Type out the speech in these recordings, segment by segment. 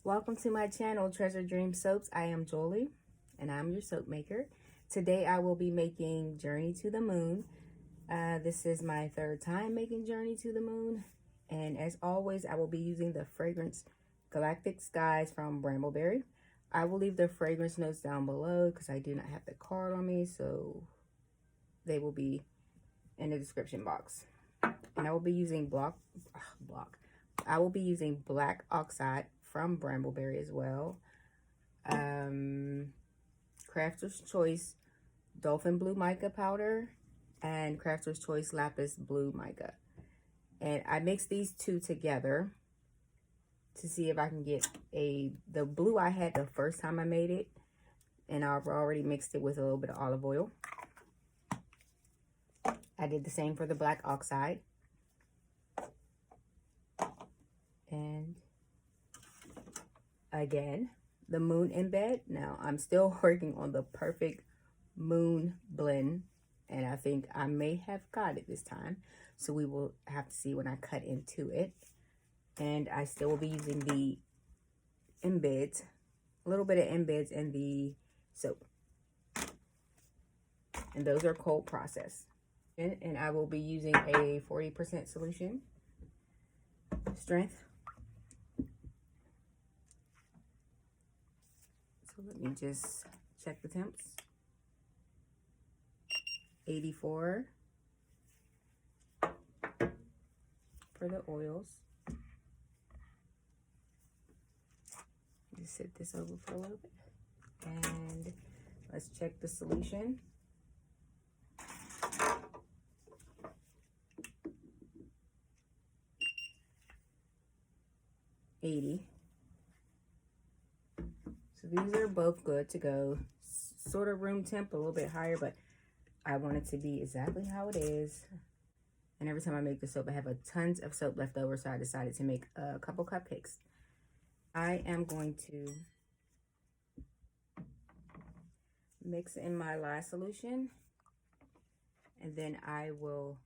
Welcome to my channel, Treasure Dream Soaps. I am Jolie, and I'm your soap maker. Today I will be making Journey to the Moon. This is my third time making Journey to the Moon. And as always, I will be using the fragrance Galactic Skies from Brambleberry. I will leave the fragrance notes down below because I do not have the card on me, so they will be in the description box. And I will be using I will be using black oxide from Brambleberry as well. Crafter's Choice Dolphin Blue Mica powder and Crafter's Choice Lapis Blue Mica. And I mixed these two together to see if I can get the blue I had the first time I made it. And I've already mixed it with a little bit of olive oil. I did the same for the black oxide. And again, the moon embed. Now, I'm still working on the perfect moon blend, and I think I may have got it this time. So we will have to see when I cut into it. And I still will be using the embeds, a little bit of embeds in the soap. And those are cold processed. And I will be using a 40% solution strength. So let me just check the temps. 84 for the oils. Just sit this over for a little bit. And let's check the solution. 80. So these are both good to go. Sort of room temp, a little bit higher, but I want it to be exactly how it is. And every time I make the soap, I have tons of soap left over, so I decided to make a couple cupcakes. I am going to mix in my lye solution, and then I will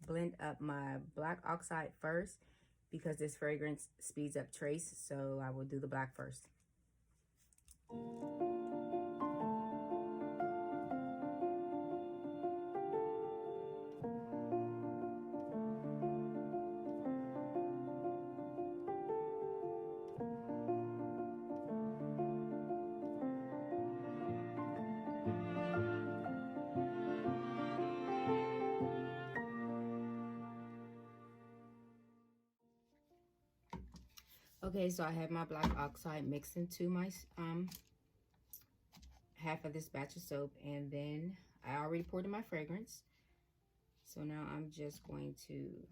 blend up my black oxide first because this fragrance speeds up trace, so I will do the black first. Okay, so I have my black oxide mixed into my half of this batch of soap, and then I already poured in my fragrance. So now I'm just going to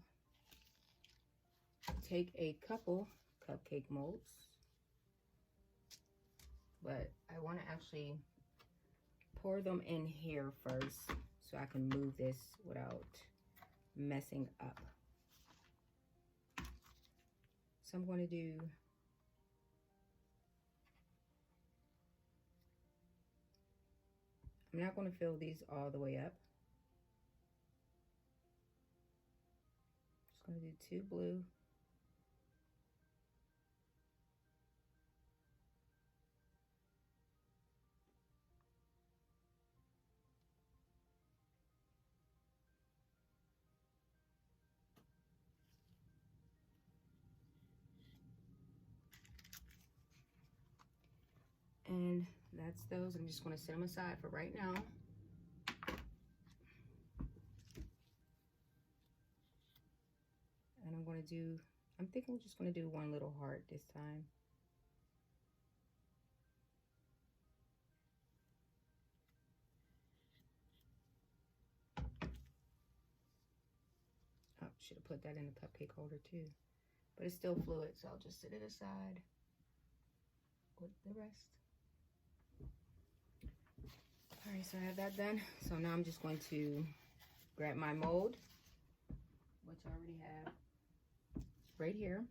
take a couple cupcake molds, but I want to actually pour them in here first so I can move this without messing up. So I'm going to do I'm not going to fill these all the way up. Just going to do 2 blue. And that's those. I'm just going to set them aside for right now. And I'm thinking we're just going to do one little heart this time. Oh, should have put that in the cupcake holder too. But it's still fluid, so I'll just set it aside with the rest. All right, so I have that done. So now I'm just going to grab my mold, which I already have right here,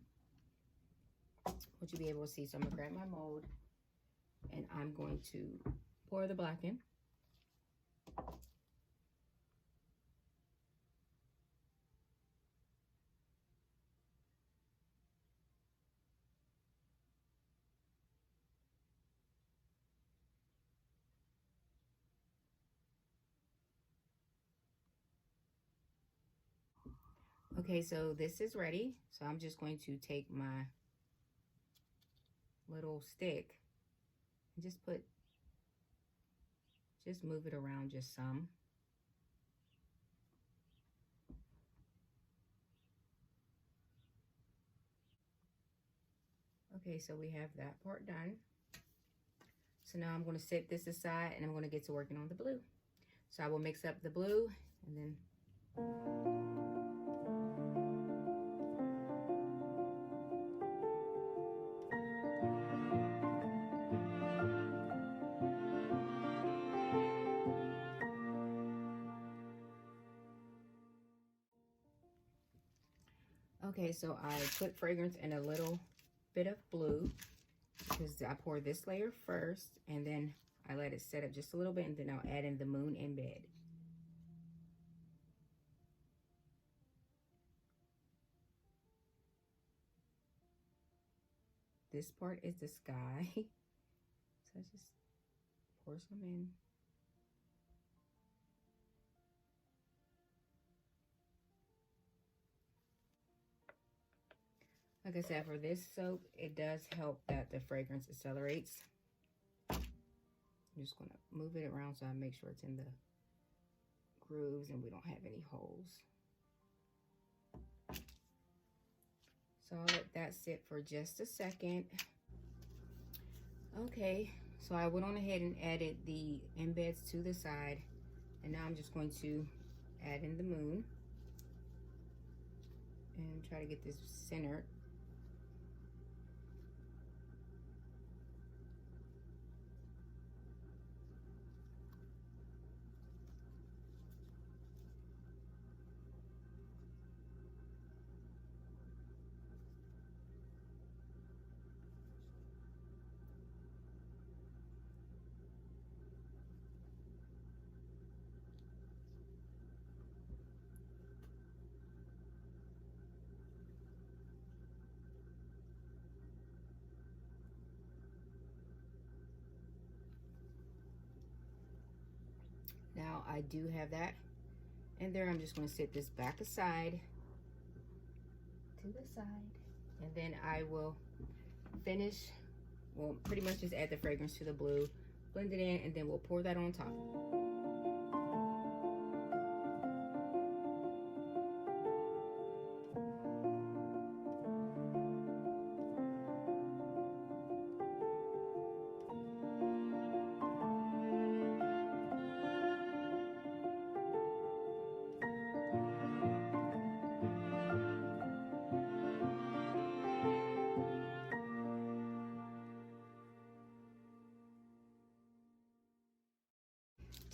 which you'll be able to see. So I'm gonna grab my mold, and I'm going to pour the black in. Okay, so this is ready. So I'm just going to take my little stick and just move it around just some. Okay, so we have that part done. So now I'm going to set this aside and I'm going to get to working on the blue. So I will mix up the blue and then okay, so I put fragrance in a little bit of blue because I pour this layer first and then I let it set up just a little bit and then I'll add in the moon in bed. This part is the sky. So I just pour some in. Like I said, for this soap, it does help that the fragrance accelerates. I'm just gonna move it around so I make sure it's in the grooves and we don't have any holes. So I'll let that sit for just a second. Okay, so I went on ahead and added the embeds to the side, and now I'm just going to add in the moon and try to get this centered. Now I do have that in there. I'm just going to set this back aside to the side, and then I will finish, well, pretty much just add the fragrance to the blue, blend it in, and then we'll pour that on top.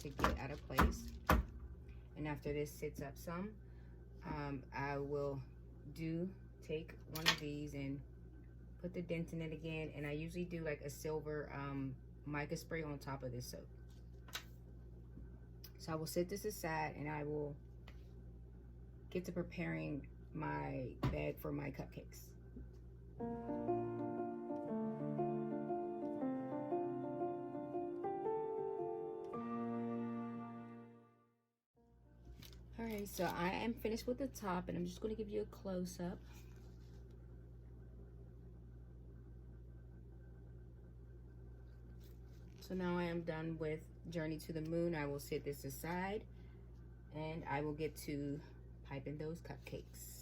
To get out of place, and after this sits up some, I will take one of these and put the dent in it again, and I usually do like a silver mica spray on top of this soap. So I will set this aside and I will get to preparing my bag for my cupcakes. Alright, so I am finished with the top, and I'm just going to give you a close-up. So now I am done with Journey to the Moon. I will set this aside, and I will get to piping those cupcakes.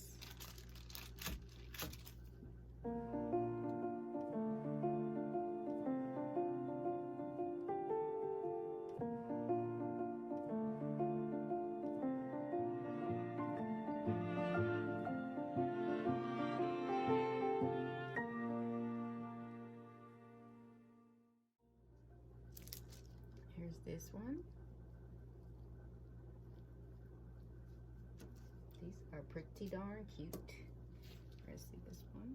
Here's this one. These are pretty darn cute. Let's see this one.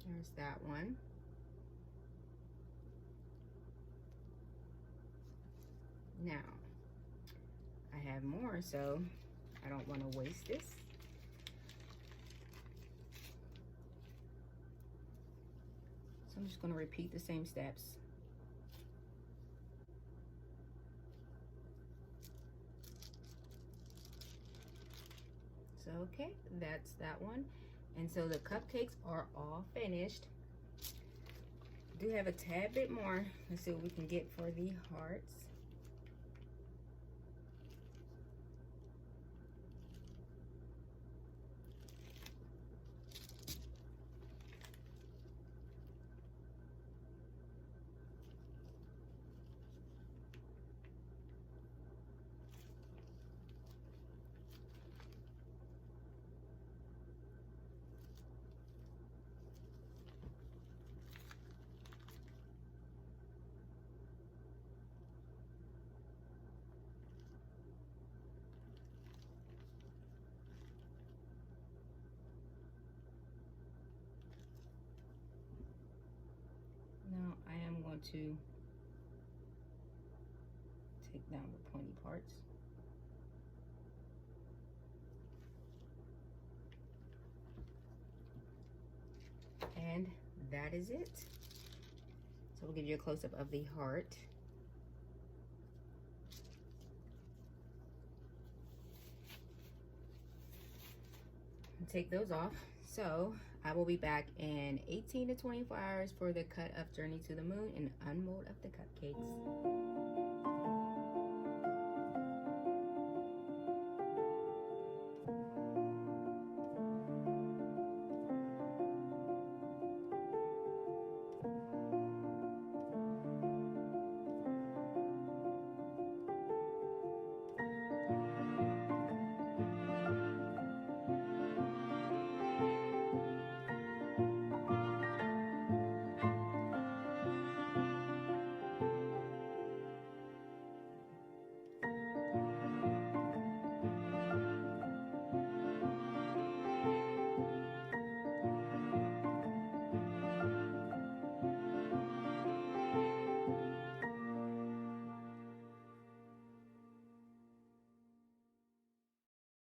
There's that one. Now, I have more, so I don't want to waste this. So I'm just going to repeat the same steps. So, okay, that's that one. And so the cupcakes are all finished. Do have a tad bit more. Let's see what we can get for the hearts. Now I am going to take down the pointy parts. And that is it. So we'll give you a close-up of the heart. And take those off. So I will be back in 18 to 24 hours for the cut of Journey to the Moon and unmold of the cupcakes.